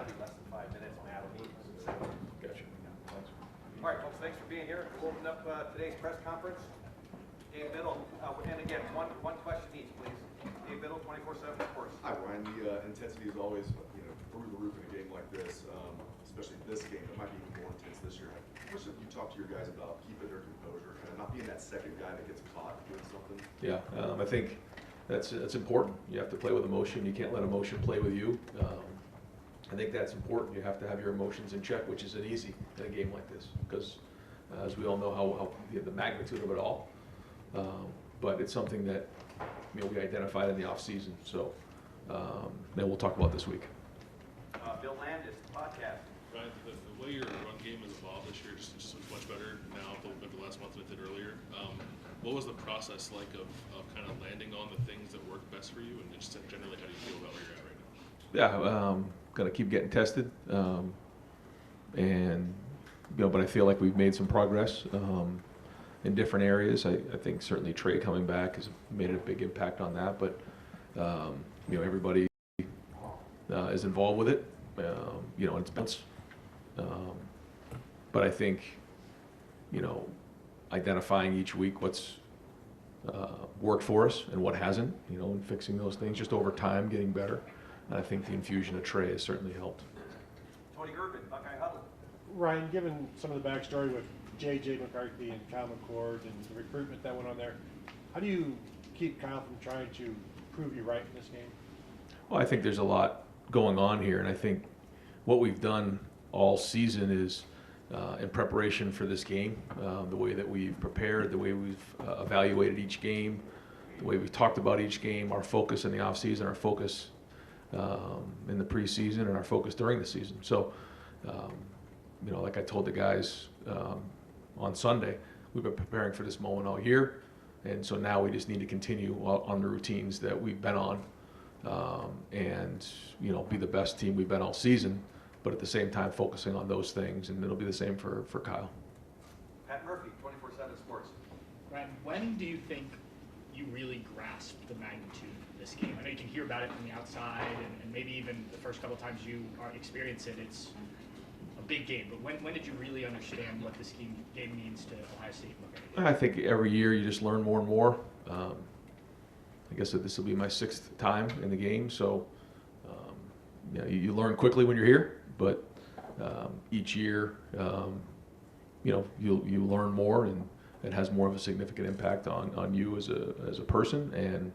that'll be less than 5 minutes on Adam Eaton. Gotcha. Thanks. All right, folks, thanks for being here. We'll open up today's press conference. Dave Biddle, and again, one question each, please. Dave Biddle, 24/7 Sports. Hi, Ryan. The intensity is always, through the roof in a game like this, especially this game. It might be even more intense this year. How much have you talked to your guys about keeping their composure, kind of not being that second guy that gets caught doing something? Yeah, I think that's important. You have to play with emotion. You can't let emotion play with you. I think that's important. You have to have your emotions in check, which isn't easy in a game like this, because as we all know how the magnitude of it all. But it's something that we identified in the off season. So then we'll talk about this week. Bill Landis, podcast. Ryan, the way your run game has evolved this year just looks much better now over the last month than it did earlier. What was the process like of kind of landing on the things that work best for you, and just generally how do you feel about where you're at right now? Yeah, got to keep getting tested, and but I feel like we've made some progress in different areas. I think certainly Trey coming back has made a big impact on that, but everybody is involved with it. It's been, but I think identifying each week what's worked for us and what hasn't, and fixing those things just over time, getting better. And I think the infusion of Trey has certainly helped. Tony Gerben, Buckeye Huddle. Ryan, given some of the backstory with J.J. McCarthy and Kyle McCord and the recruitment that went on there, how do you keep Kyle from trying to prove you right in this game? Well, I think there's a lot going on here, and I think what we've done all season is in preparation for this game, the way that we've prepared, the way we've evaluated each game, the way we've talked about each game, our focus in the offseason, our focus in the preseason, and our focus during the season. So, like I told the guys on Sunday, we've been preparing for this moment all year, and so now we just need to continue on the routines that we've been on, and be the best team we've been all season, but at the same time focusing on those things, and it'll be the same for Kyle. Pat Murphy, 24/7 Sports. Ryan, when do you think you really grasp the magnitude of this game? I know you can hear about it from the outside, and maybe even the first couple times you experience it, it's a big game. But when did you really understand what this game means to Ohio State? I think every year you just learn more and more. I guess that this will be my 6th time in the game, so you learn quickly when you're here, but each year you learn more, and it has more of a significant impact on you as a person, and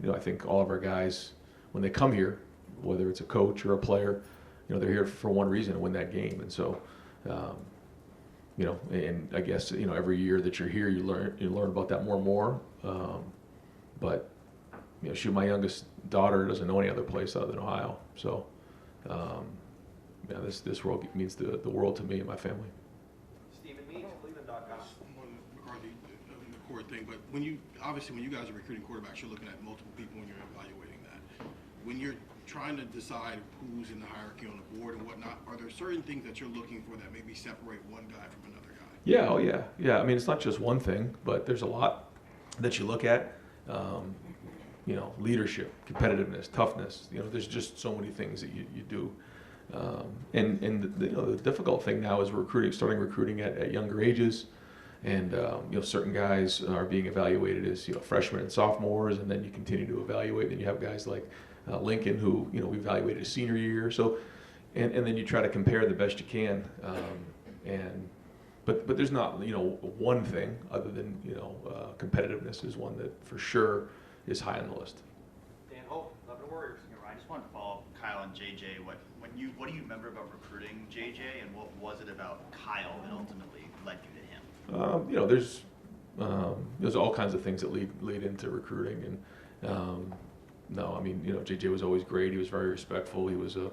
I think all of our guys, when they come here, whether it's a coach or a player, they're here for one reason, to win that game. And so and I guess every year that you're here, you learn about that more and more. But my youngest daughter doesn't know any other place other than Ohio, so this world means the world to me and my family. Stephen Means, Cleveland.com. McCarthy, the core thing, but when you guys are recruiting quarterbacks, you're looking at multiple people when you're evaluating that. When you're trying to decide who's in the hierarchy on the board and whatnot, are there certain things that you're looking for that maybe separate one guy from another guy? Yeah, oh yeah. I mean, it's not just one thing, but there's a lot that you look at. Leadership, competitiveness, toughness. There's just so many things that you do. And the difficult thing now is starting recruiting at younger ages, and certain guys are being evaluated as freshmen and sophomores, and then you continue to evaluate. Then you have guys like Lincoln, who we evaluated his senior year. So, and then you try to compare the best you can, but there's not one thing other than competitiveness is one that for sure is high on the list. Dan Hope, Lebanon Warriors. I just wanted to follow up Kyle and JJ. What do you remember about recruiting JJ, and what was it about Kyle that ultimately led you to him? There's all kinds of things that lead into recruiting, and JJ was always great. He was very respectful. He was a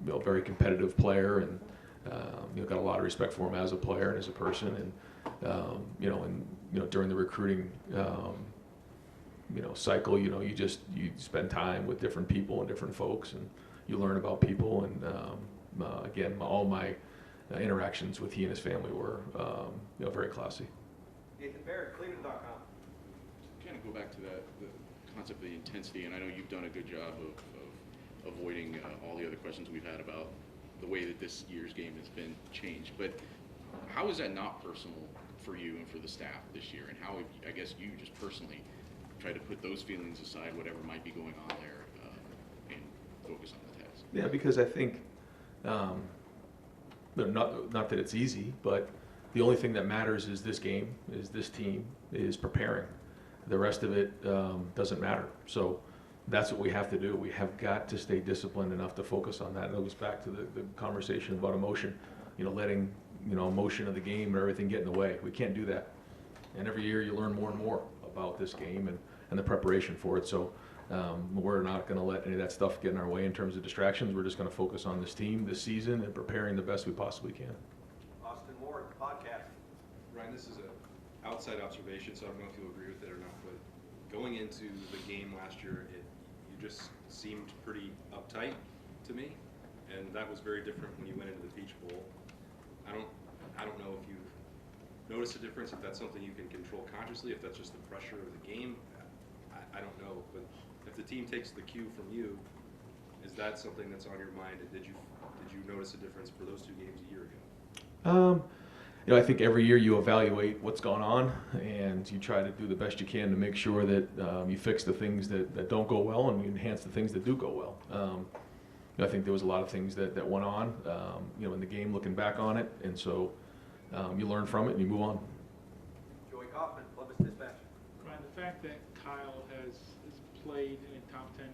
very competitive player, and got a lot of respect for him as a player and as a person. And during the recruiting cycle, you spend time with different people and different folks, and you learn about people. And again, all my interactions with he and his family were very classy. Nathan Barrett, Cleveland.com. Kind of go back to the concept of the intensity, and I know you've done a good job of avoiding all the other questions we've had about the way that this year's game has been changed. But how is that not personal for you and for the staff this year? And how have, I guess, you just personally tried to put those feelings aside, whatever might be going on there, and focus on the task? Yeah, because I think, not that it's easy, but the only thing that matters is this game, is this team, is preparing. The rest of it doesn't matter. So that's what we have to do. We have got to stay disciplined enough to focus on that. And it goes back to the conversation about emotion, letting, emotion of the game and everything get in the way. We can't do that. And every year you learn more and more about this game and the preparation for it. So we're not going to let any of that stuff get in our way in terms of distractions. We're just going to focus on this team, this season, and preparing the best we possibly can. Austin Ward, podcast. Ryan, this is an outside observation, so I don't know if you'll agree with it or not, but going into the game last year, you just seemed pretty uptight to me, and that was very different when you went into the Peach Bowl. I don't know if you've noticed a difference, if that's something you can control consciously, if that's just the pressure of the game. I don't know, but if the team takes the cue from you, is that something that's on your mind? And did you notice a difference for those 2 games a year ago? I think every year you evaluate what's going on and you try to do the best you can to make sure that you fix the things that don't go well and you enhance the things that do go well. I think there was a lot of things that went on, in the game looking back on it, and so you learn from it and you move on. Joey Kaufman, Columbus Dispatch. Ryan, the fact that Kyle has played in a top 10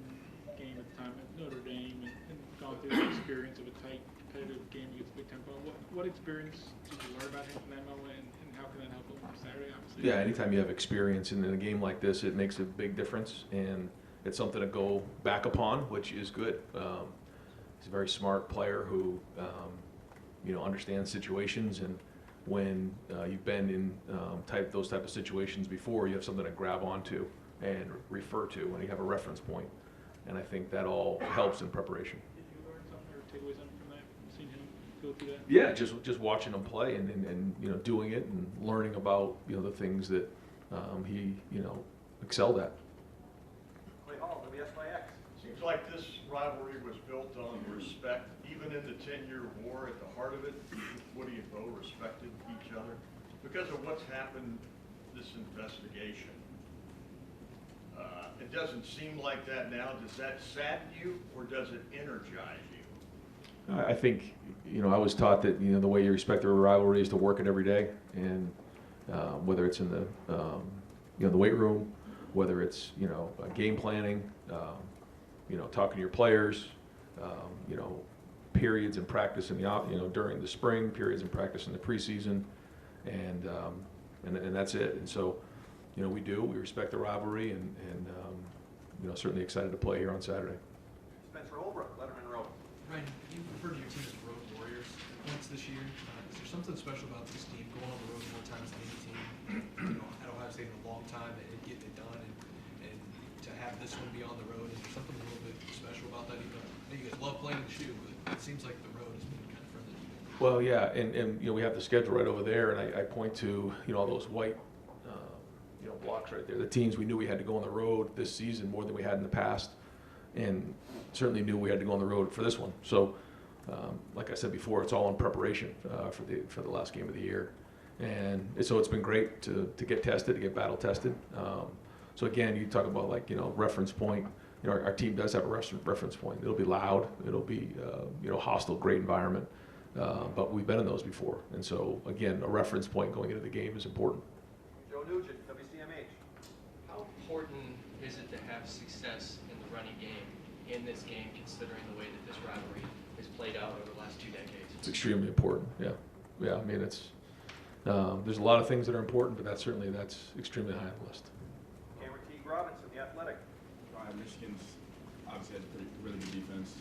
game at the time at Notre Dame and gone through the experience of a tight, competitive game against Big Ten opponent, what experience did you learn about him in that moment, and how can that help him Saturday, obviously? Yeah, anytime you have experience in a game like this, it makes a big difference, and it's something to go back upon, which is good. He's a very smart player who, understands situations, and when you've been in those type of situations before, you have something to grab onto and refer to when you have a reference point. And I think that all helps in preparation. Did you learn something or take away something from that, seeing him go through that? Yeah, just watching him play and doing it and learning about the things that he excelled at. Clay Hall, WSYX. Seems like this rivalry was built on respect. Even in the 10-year war, at the heart of it, Woody and Bo respected each other. Because of what's happened, this investigation, it doesn't seem like that now. Does that sadden you, or does it energize you? I think, I was taught that, the way you respect a rivalry is to work it every day. And whether it's in the weight room, whether it's, game planning, talking to your players, periods in practice in the, during the spring, periods in practice in the preseason, and that's it. And so, we respect the rivalry and certainly excited to play here on Saturday. Spencer Holbrook, Letterman Road. Ryan, you referred to your team as road warriors once this year. Is there something special about this team going on the road more times than any team, at Ohio State in a long time and getting it done, and to have this one be on the road? Is there something a little bit special about that? Even though you guys love playing the shoe, but it seems like the road has been kind of friendly to you. Well, yeah, and we have the schedule right over there, and I point to all those white blocks right there. The teams we knew we had to go on the road this season more than we had in the past, and certainly knew we had to go on the road for this one. So, like I said before, it's all in preparation for the last game of the year, and so it's been great to get tested, to get battle tested. So again, you talk about reference point. Our team does have a reference point. It'll be loud. It'll be hostile, great environment. But we've been in those before, and so again, a reference point going into the game is important. Joe Nugent, WCMH. How important is it to have success in the running game in this game, considering the way that this rivalry has played out over the last 2 decades? It's extremely important. Yeah. I mean, it's there's a lot of things that are important, but that's extremely high on the list. Cameron T. Robinson, The Athletic. Michigan's obviously has a really good defense,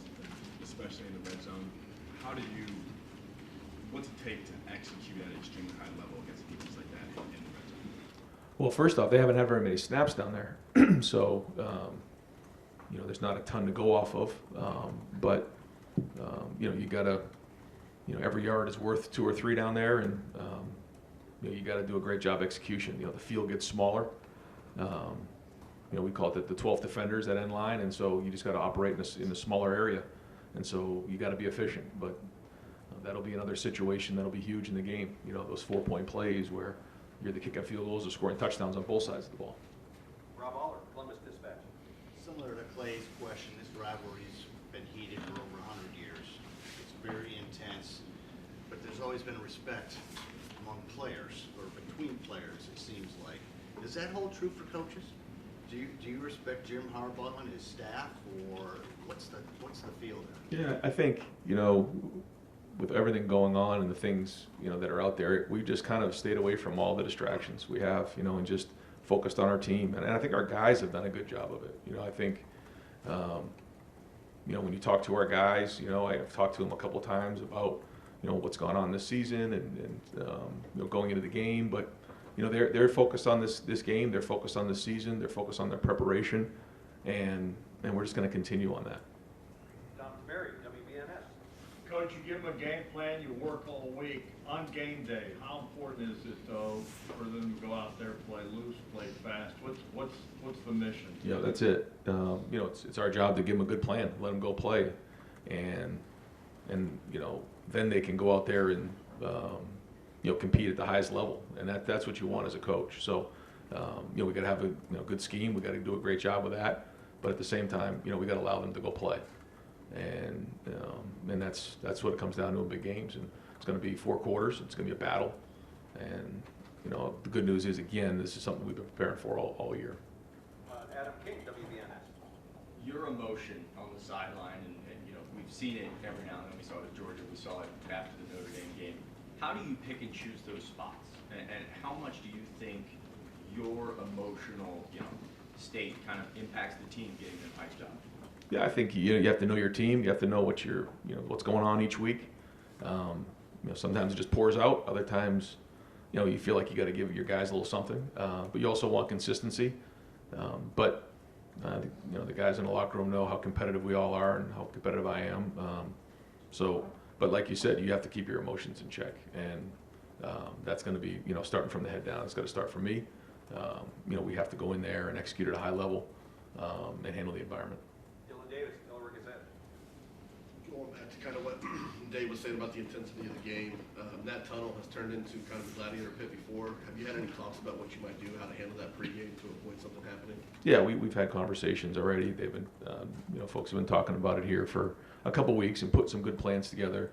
especially in the red zone. What's it take to execute at an extremely high level against a defense like that in the red zone? Well, first off, they haven't had very many snaps down there, so there's not a ton to go off of. But you gotta, every yard is worth 2 or 3 down there, and you got to do a great job execution. The field gets smaller. we call it the 12 defenders at end line, and so you just got to operate in a smaller area, and so you got to be efficient. But that'll be another situation that'll be huge in the game. Those 4-point plays where you're the kicking field goals or scoring touchdowns on both sides of the ball. Rob Aller, Columbus Dispatch. Similar to Clay's question, this rivalry's been heated for over 100 years. It's very intense, but there's always been respect among players, or between players, it seems like. Does that hold true for coaches? Do you respect Jim Harbaugh and his staff, or what's the feel there? Yeah, I think, with everything going on and the things, that are out there, we just kind of stayed away from all the distractions we have, and just focused on our team. And I think our guys have done a good job of it. I think, when you talk to our guys, I've talked to them a couple times about, what's gone on this season and going into the game. But, they're focused on this game. They're focused on this season. They're focused on their preparation. And we're just going to continue on that. Tom Berry, WBNS. Coach, you give them a game plan, you work all week. On game day, how important is it, though, for them to go out there, play loose, play fast? What's the mission? Yeah, that's it. It's our job to give them a good plan, let them go play, and then they can go out there and compete at the highest level, and that's what you want as a coach. So we got to have a good scheme. We got to do a great job with that, but at the same time, we got to allow them to go play, and that's what it comes down to in big games. And it's going to be 4 quarters. It's going to be a battle, and the good news is, again, this is something we've been preparing for all year. Adam King, WBNS. Your emotion on the sideline, and we've seen it every now and then. We saw it at Georgia. We saw it after the Notre Dame game. How do you pick and choose those spots, and how much do you think your emotional state kind of impacts the team getting them hyped up? Yeah, I think you have to know your team. You have to know what's going on each week. Sometimes it just pours out. Other times, you feel like you got to give your guys a little something. But you also want consistency. But the guys in the locker room know how competitive we all are and how competitive I am. But like you said, you have to keep your emotions in check, and that's going to be starting from the head down. It's got to start from me. We have to go in there and execute at a high level and handle the environment. Dylan Davis, Delaware Gazette. Going back to kind of what Dave was saying about the intensity of the game, that tunnel has turned into kind of a gladiator pit before. Have you had any thoughts about what you might do, how to handle that pregame to avoid something happening? Yeah, we've had conversations already. They've been, folks have been talking about it here for a couple weeks and put some good plans together,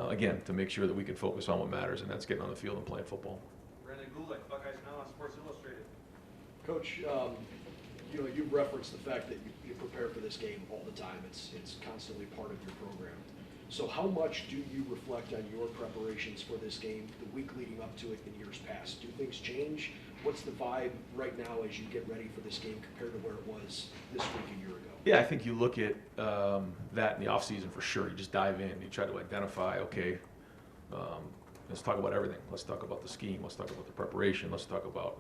again, to make sure that we can focus on what matters, and that's getting on the field and playing football. Brendan Gulick, Buckeyes Now on Sports Illustrated. Coach, you've referenced the fact that you prepare for this game all the time. It's constantly part of your program. So how much do you reflect on your preparations for this game the week leading up to it in years past? Do things change? What's the vibe right now as you get ready for this game compared to where it was this week a year ago? Yeah, I think you look at that in the offseason for sure. You just dive in. You try to identify, okay, let's talk about everything. Let's talk about the scheme. Let's talk about the preparation. Let's talk about,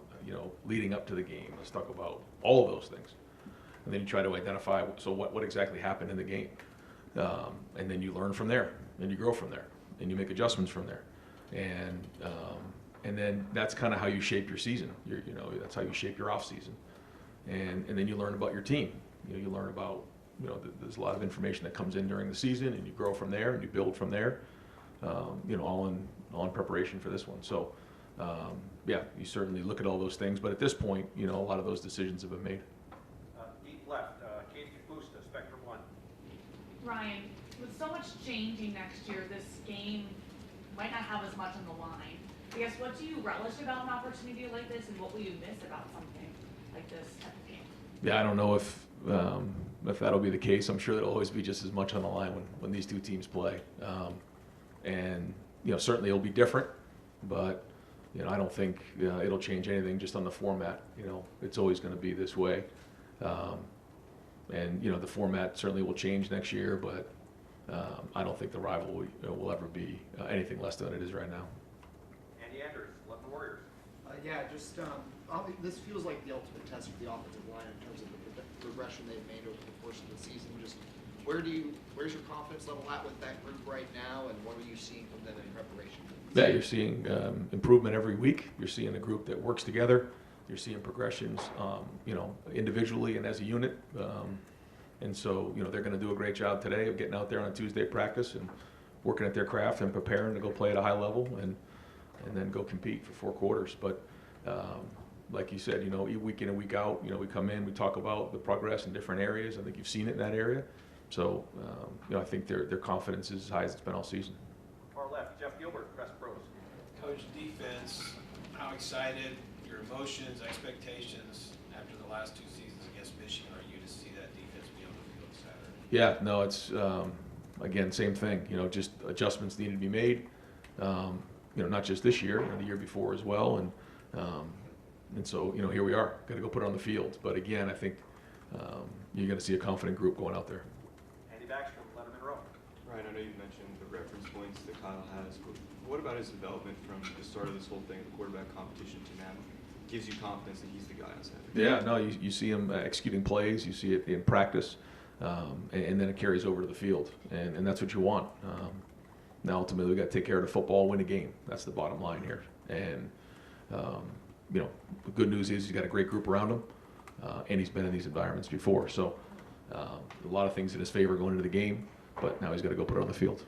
leading up to the game. Let's talk about all of those things. And then you try to identify, so what exactly happened in the game. And then you learn from there, and you grow from there, and you make adjustments from there. And then that's kind of how you shape your season. That's how you shape your off season. And then you learn about your team. You learn about, there's a lot of information that comes in during the season, and you grow from there, and you build from there, all in preparation for this one. So, yeah, you certainly look at all those things, but at this point, a lot of those decisions have been made. Deep left, Katie Kapusta, Spectrum One. Ryan, with so much changing next year, this game might not have as much on the line. I guess, what do you relish about an opportunity like this, and what will you miss about something like this at the game? Yeah, I don't know if that'll be the case. I'm sure there'll always be just as much on the line when these two teams play. And certainly it'll be different, but I don't think it'll change anything just on the format. It's always going to be this way. And the format certainly will change next year, but I don't think the rivalry will ever be anything less than it is right now. Andy Andrews, London Warriors. This feels like the ultimate test for the offensive line in terms of the progression they've made over the course of the season. Just where's your confidence level at with that group right now, and what are you seeing from them in preparation? Yeah, you're seeing improvement every week. You're seeing a group that works together. you're seeing progressions, individually and as a unit. And so, they're going to do a great job today of getting out there on Tuesday practice and working at their craft and preparing to go play at a high level and then go compete for 4 quarters. But like you said, week in and week out, we come in, we talk about the progress in different areas. I think you've seen it in that area. So, I think their confidence is as high as it's been all season. Far left, Jeff Gilbert, Press Pros. Coach, defense, how excited, your emotions, expectations after the last 2 seasons against Michigan are you to see that defense be on the field Saturday? Yeah, no, it's, again, same thing, just adjustments needed to be made, not just this year, the year before as well. And so, here we are, got to go put it on the field. But again, I think you're going to see a confident group going out there. Andy Backstrom, Letterman Row. Ryan, I know you mentioned the reference points that Kyle has, but what about his development from the start of this whole thing, the quarterback competition, to now? Gives you confidence that he's the guy on Saturday? Yeah, no, you see him executing plays, you see it in practice, and then it carries over to the field, and that's what you want. Now, ultimately, we got to take care of the football, win a game. That's the bottom line here. And the good news is he's got a great group around him, and he's been in these environments before. So a lot of things in his favor going into the game, but now he's got to go put it on the field.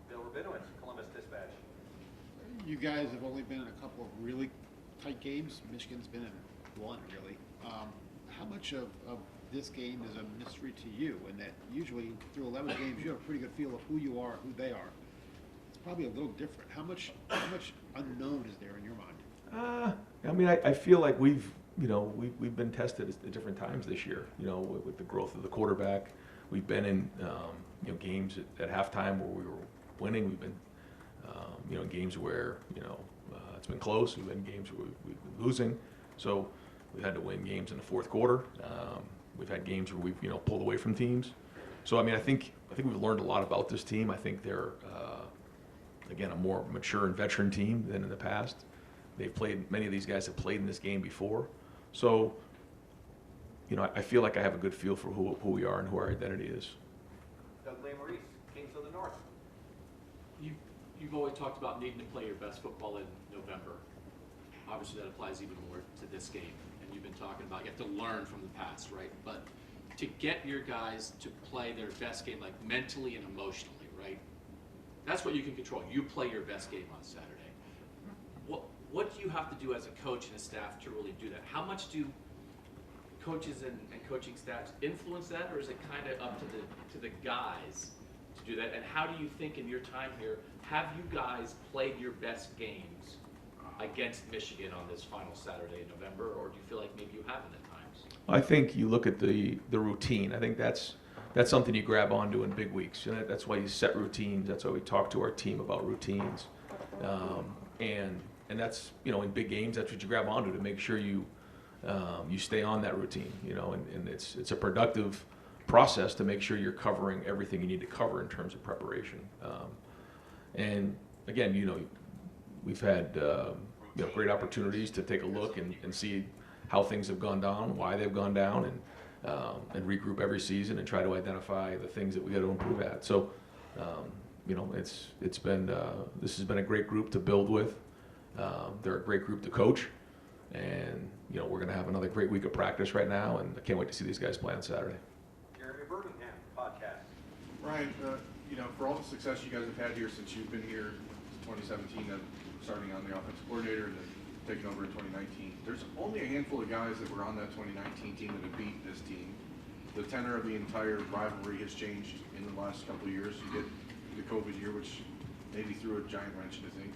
Bill Rabinowitz, Columbus Dispatch. You guys have only been in a couple of really tight games. Michigan's been in one, really. How much of this game is a mystery to you? And that usually through 11 games, you have a pretty good feel of who you are, who they are. It's probably a little different. How much unknown is there in your mind? I feel like we've been tested at different times this year. With the growth of the quarterback, we've been in games at halftime where we were winning. We've been in games where it's been close. We've been in games where we've been losing. So we've had to win games in the 4th quarter. We've had games where we've pulled away from teams. So I think we've learned a lot about this team. I think they're again a more mature and veteran team than in the past. Many of these guys have played in this game before. So, I feel like I have a good feel for who we are and who our identity is. Doug Maurice, Kings of the North. You've always talked about needing to play your best football in November. Obviously, that applies even more to this game. And you've been talking about you have to learn from the past, right? But to get your guys to play their best game, like mentally and emotionally, right? That's what you can control. You play your best game on Saturday. What do you have to do as a coach and a staff to really do that? How much do coaches and coaching staffs influence that, or is it kind of up to the guys to do that? And how do you think in your time here, have you guys played your best games against Michigan on this final Saturday in November, or do you feel like maybe you haven't at times? I think you look at the routine. I think that's something you grab onto in big weeks. And that's why you set routines. That's why we talk to our team about routines. And that's, in big games, that's what you grab onto to make sure you stay on that routine, and it's a productive process to make sure you're covering everything you need to cover in terms of preparation. And again, we've had great opportunities to take a look and see how things have gone down, why they've gone down, and regroup every season and try to identify the things that we got to improve at. So, it's been this has been a great group to build with. They're a great group to coach, and we're going to have another great week of practice right now, and I can't wait to see these guys play on Saturday. Jeremy Birmingham, podcast. Ryan, for all the success you guys have had here since you've been here since 2017, starting on the offensive coordinator and then taking over in 2019, there's only a handful of guys that were on that 2019 team that have beat this team. The tenor of the entire rivalry has changed in the last couple of years. You get the COVID year, which maybe threw a giant wrench into things.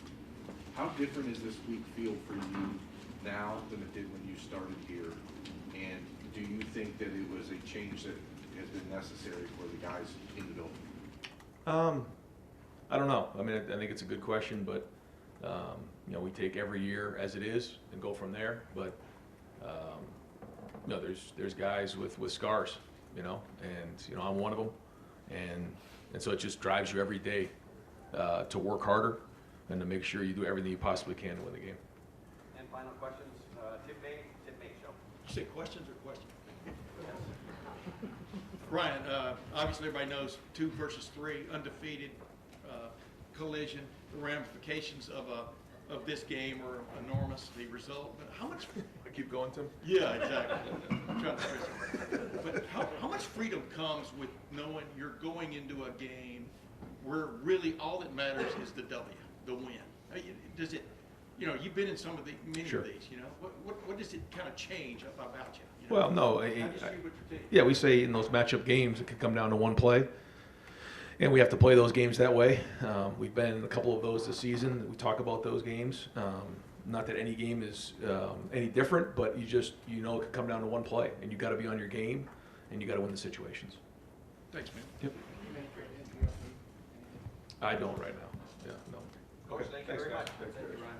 How different is this week feel for you now than it did when you started here? And do you think that it was a change that has been necessary for the guys in the building? I don't know. I think it's a good question, but we take every year as it is and go from there. But there's guys with scars, and I'm one of them, and so it just drives you every day to work harder and to make sure you do everything you possibly can to win the game. And final questions, Tim May Show. You say questions or questions? Ryan, obviously everybody knows 2 versus 3, undefeated collision. The ramifications of this game are enormous. The result. But how much I keep going, Tim? Yeah, exactly. I'm trying to stress it. But how much freedom comes with knowing you're going into a game where really all that matters is the W, the win? Does it, you've been in some of the, many Sure. of these, what does it kind of change about you? Well, no, How do you see what you're taking? yeah, we say in those matchup games, it could come down to one play. And we have to play those games that way. We've been in a couple of those this season. We talk about those games. Not that any game is any different, but it could come down to one play, and you got to be on your game, and you got to win the situations. Thanks, man. Yep. I don't right now. Yeah, no. Coach, thank you very much. Thanks, Ryan.